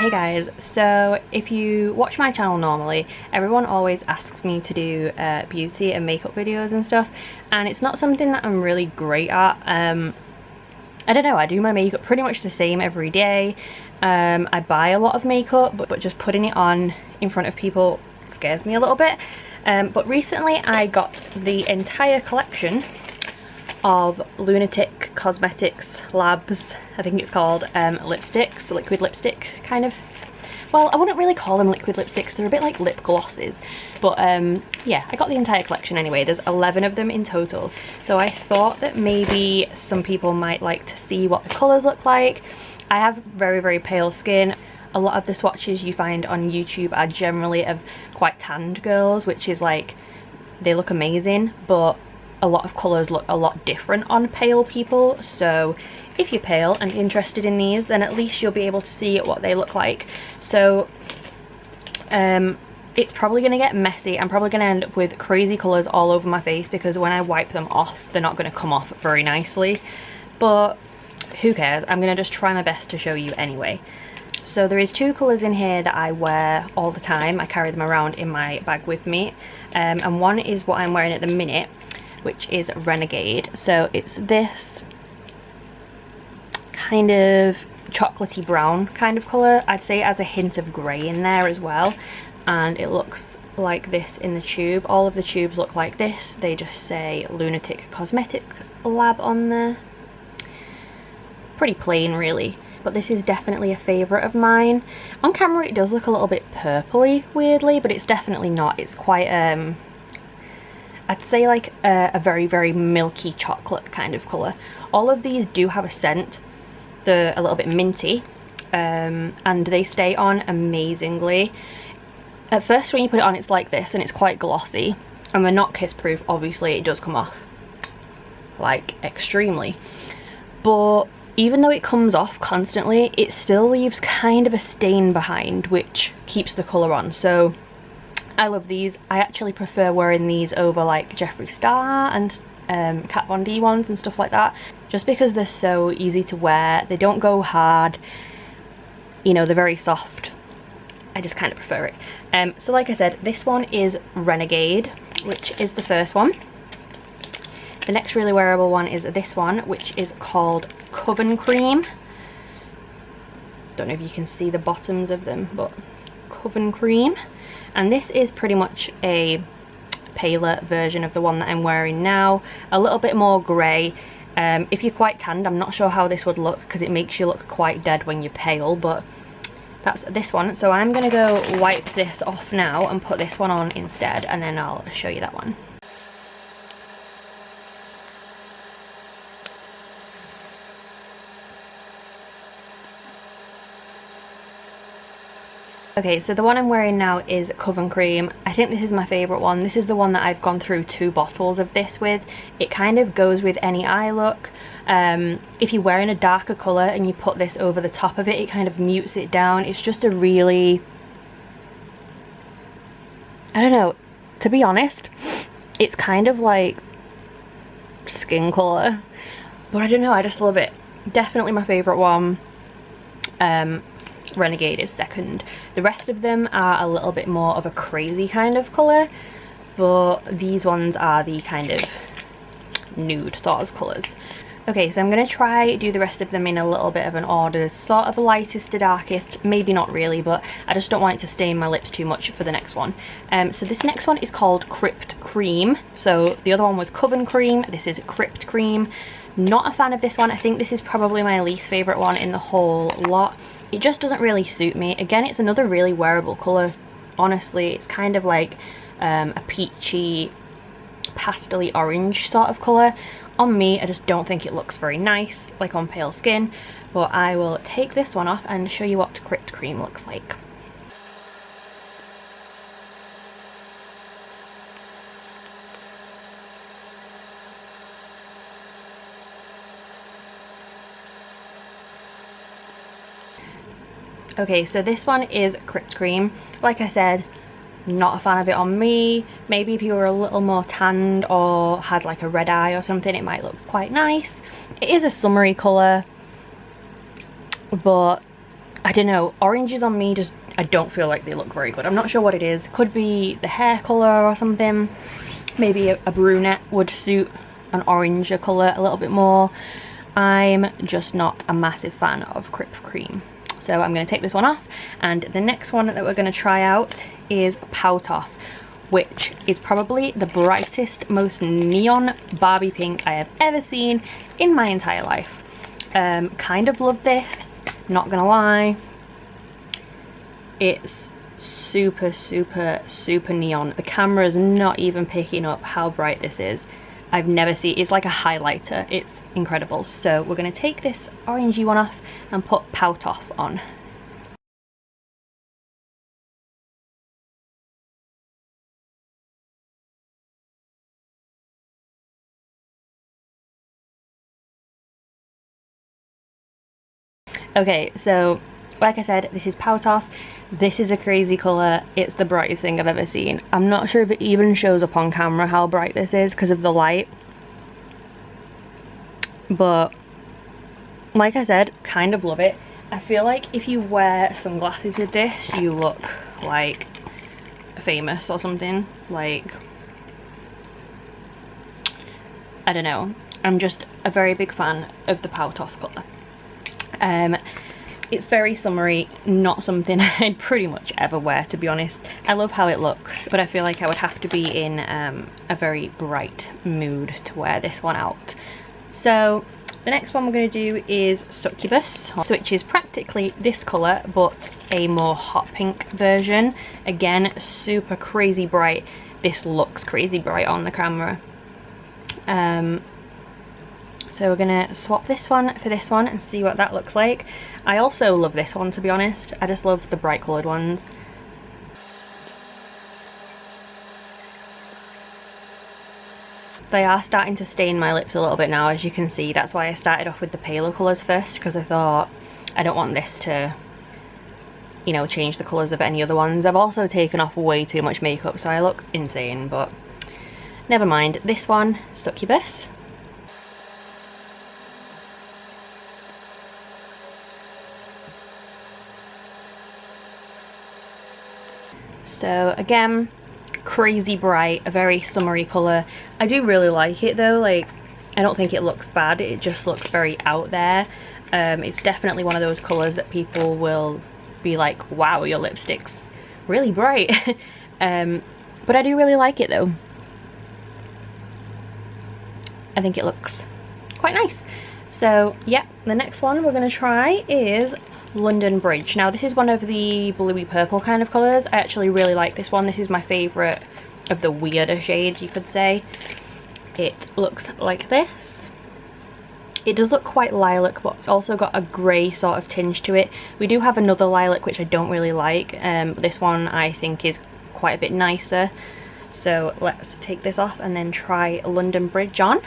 Hey guys, so if you watch my channel normally, everyone always asks me to do beauty and makeup videos and stuff, and it's not something that I'm really great at. I don't know, I do my makeup pretty much the same every day. I buy a lot of makeup, but just putting it on in front of people scares me a little bit. But recently I got the entire collection of Lunatick Cosmetics Labs, I think it's called, lipsticks, liquid lipstick kind of. Well, I wouldn't really call them liquid lipsticks, they're a bit like lip glosses. But yeah, I got the entire collection anyway. There's 11 of them in total. So I thought that maybe some people might like to see what the colours look like. I have very, very pale skin. A lot of the swatches you find on YouTube are generally of quite tanned girls, which is like, they look amazing, but a lot of colours look a lot different on pale people. So if you're pale and interested in these, then at least you'll be able to see what they look like. So it's probably going to get messy. I'm probably going to end up with crazy colours all over my face because when I wipe them off, they're not going to come off very nicely. But who cares? I'm going to just try my best to show you anyway. So there is 2 colours in here that I wear all the time. I carry them around in my bag with me. And one is what I'm wearing at the minute, which is Renegade. So it's this kind of chocolatey brown kind of colour. I'd say it has a hint of grey in there as well, and it looks like this in the tube. All of the tubes look like this. They just say Lunatick Cosmetic Lab on there. Pretty plain really, but this is definitely a favourite of mine. On camera it does look a little bit purpley weirdly, but it's definitely not. It's quite I'd say like a very, very milky chocolate kind of colour. All of these do have a scent. They're a little bit minty, and they stay on amazingly. At first when you put it on it's like this and it's quite glossy, and they're not kiss proof, obviously it does come off like extremely. But even though it comes off constantly, it still leaves kind of a stain behind, which keeps the colour on. So I love these. I actually prefer wearing these over like Jeffree Star and Kat Von D ones and stuff like that, just because they're so easy to wear. They don't go hard, you know, they're very soft. I just kind of prefer it. So like I said, this one is Renegade, which is the first one. The next really wearable one is this one, which is called Coven Cream. Don't know if you can see the bottoms of them, but Coven Cream. And this is pretty much a paler version of the one that I'm wearing now, a little bit more grey. If you're quite tanned, I'm not sure how this would look because it makes you look quite dead when you're pale, but that's this one. So I'm going to go wipe this off now and put this one on instead, and then I'll show you that one. Okay, so the one I'm wearing now is Coven Cream. I think this is my favourite one. This is the one that I've gone through 2 bottles of this with. It kind of goes with any eye look. If you're wearing a darker colour and you put this over the top of it, it kind of mutes it down. It's just a really, I don't know, to be honest, it's kind of like skin colour. But I don't know, I just love it. Definitely my favourite one. Renegade is second. The rest of them are a little bit more of a crazy kind of colour, but these ones are the kind of nude sort of colours. Okay, so I'm going to try do the rest of them in a little bit of an order, sort of lightest to darkest, maybe not really, but I just don't want it to stain my lips too much for the next one. So this next one is called Crypt Cream. So the other one was Coven Cream, this is Crypt Cream. Not a fan of this one. I think this is probably my least favourite one in the whole lot. It just doesn't really suit me. Again, it's another really wearable colour. Honestly, it's kind of like a peachy, pastel-y orange sort of colour. On me, I just don't think it looks very nice, like on pale skin. But I will take this one off and show you what Crypt Cream looks like. Okay, so this one is Crypt Cream. Like I said, not a fan of it on me. Maybe if you were a little more tanned or had like a red eye or something, it might look quite nice. It is a summery colour, but I don't know, oranges on me just, I don't feel like they look very good. I'm not sure what it is. Could be the hair colour or something. Maybe a brunette would suit an orange colour a little bit more. I'm just not a massive fan of Crypt Cream. So I'm going to take this one off, and the next one that we're going to try out is Pout Off, which is probably the brightest, most neon Barbie pink I have ever seen in my entire life. Kind of love this, not gonna lie. It's super, super, super neon. The camera is not even picking up how bright this is. I've never seen, it's like a highlighter. It's incredible. So we're gonna take this orangey one off and put Pout Off on. Okay, so like I said, this is Pout Off. This is a crazy colour. It's the brightest thing I've ever seen. I'm not sure if it even shows up on camera how bright this is because of the light. But like I said, kind of love it. I feel like if you wear sunglasses with this, you look like famous or something. Like, I don't know. I'm just a very big fan of the Pout Off colour. It's very summery, not something I'd pretty much ever wear, to be honest. I love how it looks, but I feel like I would have to be in a very bright mood to wear this one out. So the next one we're going to do is Succubus, which is practically this colour but a more hot pink version. Again, super crazy bright. This looks crazy bright on the camera. So we're gonna swap this one for this one and see what that looks like. I also love this one, to be honest. I just love the bright coloured ones. They are starting to stain my lips a little bit now, as you can see. That's why I started off with the paler colours first, because I thought I don't want this to, you know, change the colours of any other ones. I've also taken off way too much makeup, so I look insane, but never mind. This one, Succubus. So again, crazy bright, a very summery colour. I do really like it though. Like, I don't think it looks bad, it just looks very out there. It's definitely one of those colours that people will be like, wow, your lipstick's really bright. But I do really like it though. I think it looks quite nice. So yeah, the next one we're going to try is London Bridge. Now this is one of the bluey purple kind of colours. I actually really like this one. This is my favourite of the weirder shades, you could say. It looks like this. It does look quite lilac, but it's also got a grey sort of tinge to it. We do have another lilac which I don't really like, but this one I think is quite a bit nicer. So let's take this off and then try London Bridge on.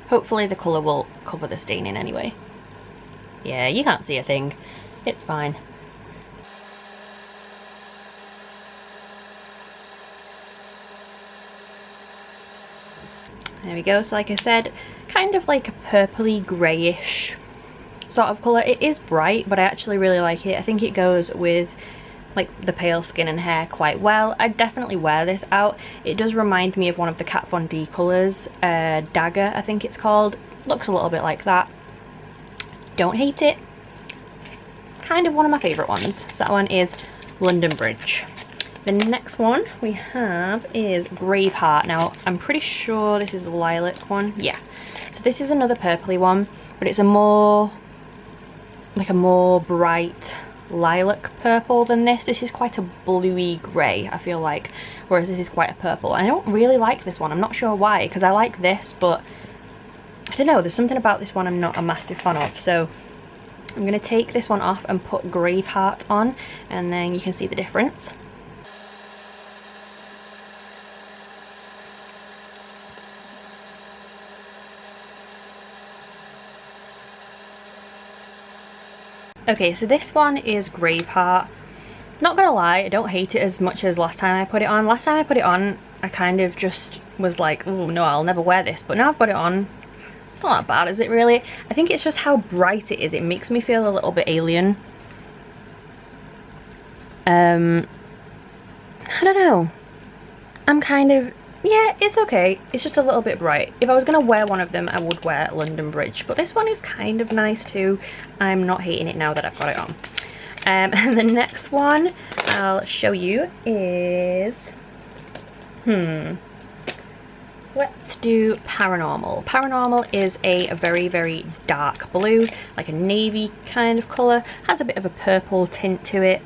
Hopefully the colour will cover the staining anyway. Yeah, you can't see a thing. It's fine. There we go. So like I said, kind of like a purpley greyish sort of colour. It is bright, but I actually really like it. I think it goes with like the pale skin and hair quite well. I'd definitely wear this out. It does remind me of one of the Kat Von D colours, Dagger I think it's called. Looks a little bit like that. Don't hate it. Kind of one of my favourite ones. So that one is London Bridge. The next one we have is Graveheart. Now I'm pretty sure this is the lilac one. Yeah. So this is another purpley one, but it's a more bright lilac purple than this. This is quite a bluey grey, I feel like, whereas this is quite a purple. I don't really like this one. I'm not sure why, because I like this, but I don't know, there's something about this one I'm not a massive fan of. So I'm going to take this one off and put Graveheart on, and then you can see the difference. Okay, so this one is Graveheart. Not gonna lie, I don't hate it as much as last time I put it on. Last time I put it on, I kind of just was like, oh no, I'll never wear this. But now I've got it on, It's not that bad, is it really? I think it's just how bright it is. It makes me feel a little bit alien. I don't know. I'm kind of, yeah, it's okay. It's just a little bit bright. If I was going to wear one of them, I would wear London Bridge. But this one is kind of nice too. I'm not hating it now that I've got it on. And the next one I'll show you is, let's do Paranormal. Paranormal is a very, very dark blue, like a navy kind of colour. Has a bit of a purple tint to it.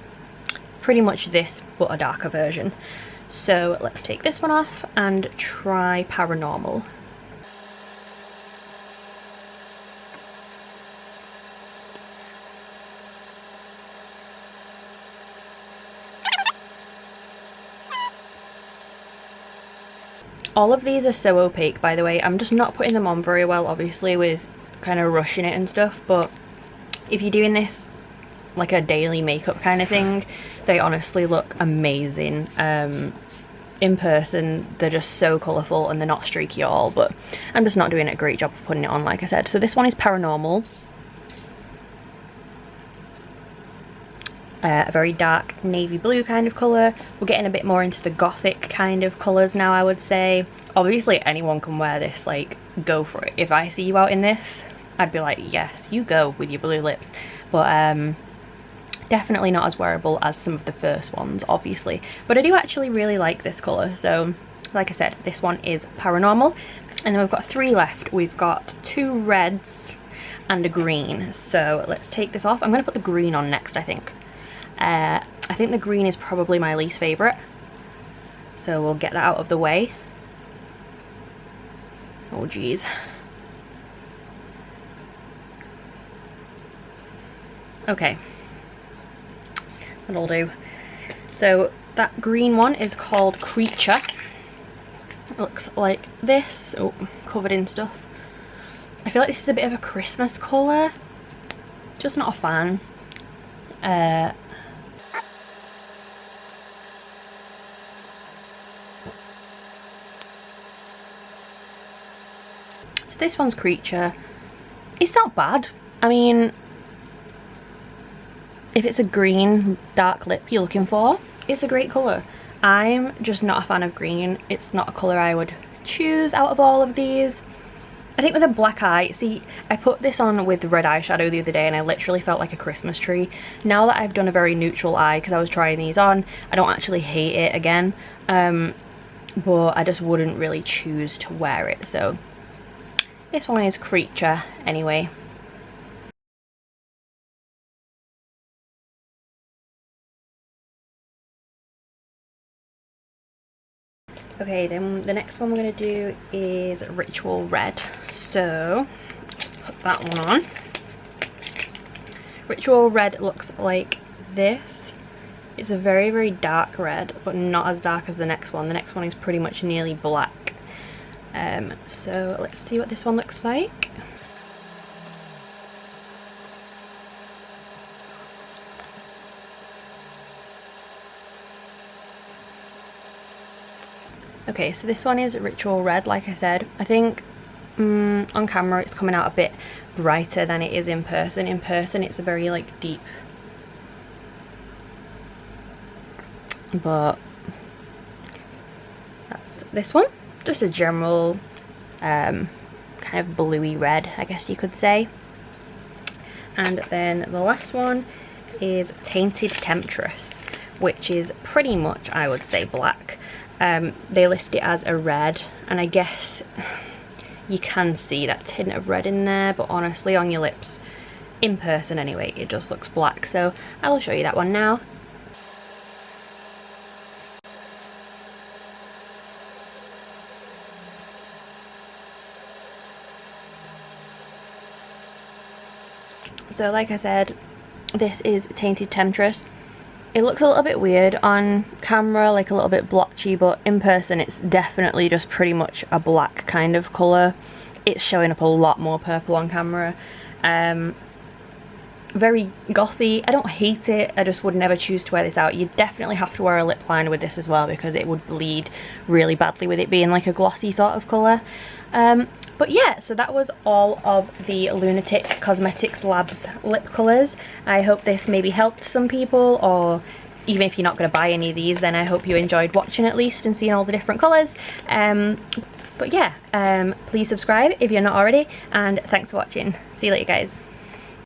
Pretty much this, but a darker version. So let's take this one off and try Paranormal. All of these are so opaque, by the way. I'm just not putting them on very well, obviously, with kind of rushing it and stuff, but if you're doing this like a daily makeup kind of thing, they honestly look amazing. In person, they're just so colourful and they're not streaky at all, but I'm just not doing a great job of putting it on, like I said. So this one is Paranormal. A very dark navy blue kind of colour. We're getting a bit more into the gothic kind of colours now, I would say. Obviously anyone can wear this, like, go for it. If I see you out in this, I'd be like, yes, you go with your blue lips. But definitely not as wearable as some of the first ones, obviously. But I do actually really like this colour. So like I said, this one is Paranormal. And then we've got 3 left. We've got 2 reds and a green. So let's take this off. I'm going to put the green on next, I think. I think the green is probably my least favourite, so we'll get that out of the way. Oh geez. Okay, that'll do. So that green one is called Creature. It looks like this. Oh, covered in stuff. I feel like this is a bit of a Christmas colour. Just not a fan. So this one's Creature. It's not bad. I mean, if it's a green dark lip you're looking for, it's a great colour. I'm just not a fan of green. It's not a colour I would choose out of all of these. I think with a black eye, see, I put this on with red eyeshadow the other day and I literally felt like a Christmas tree. Now that I've done a very neutral eye, because I was trying these on, I don't actually hate it again. But I just wouldn't really choose to wear it. So this one is Creature anyway. Okay, then the next one we're going to do is Ritual Red. So put that one on. Ritual Red looks like this. It's a very, very dark red, but not as dark as the next one. The next one is pretty much nearly black. So let's see what this one looks like. Okay, so this one is Ritual Red, like I said. I think on camera it's coming out a bit brighter than it is in person. In person it's a very like deep, but that's this one. Just a general kind of bluey red, I guess you could say. And then the last one is Tainted Temptress, which is pretty much, I would say, black. They list it as a red, and I guess you can see that tint of red in there, but honestly on your lips, in person anyway, it just looks black. So I will show you that one now. So like I said, this is Tainted Temptress. It looks a little bit weird on camera, like a little bit blotchy, but in person it's definitely just pretty much a black kind of colour. It's showing up a lot more purple on camera. very gothy. I don't hate it, I just would never choose to wear this out. You definitely have to wear a lip liner with this as well, because it would bleed really badly with it being like a glossy sort of colour. But yeah, so that was all of the Lunatick Cosmetics Labs lip colours. I hope this maybe helped some people, or even if you're not going to buy any of these, then I hope you enjoyed watching at least and seeing all the different colours. But yeah, please subscribe if you're not already, and thanks for watching. See you later, guys.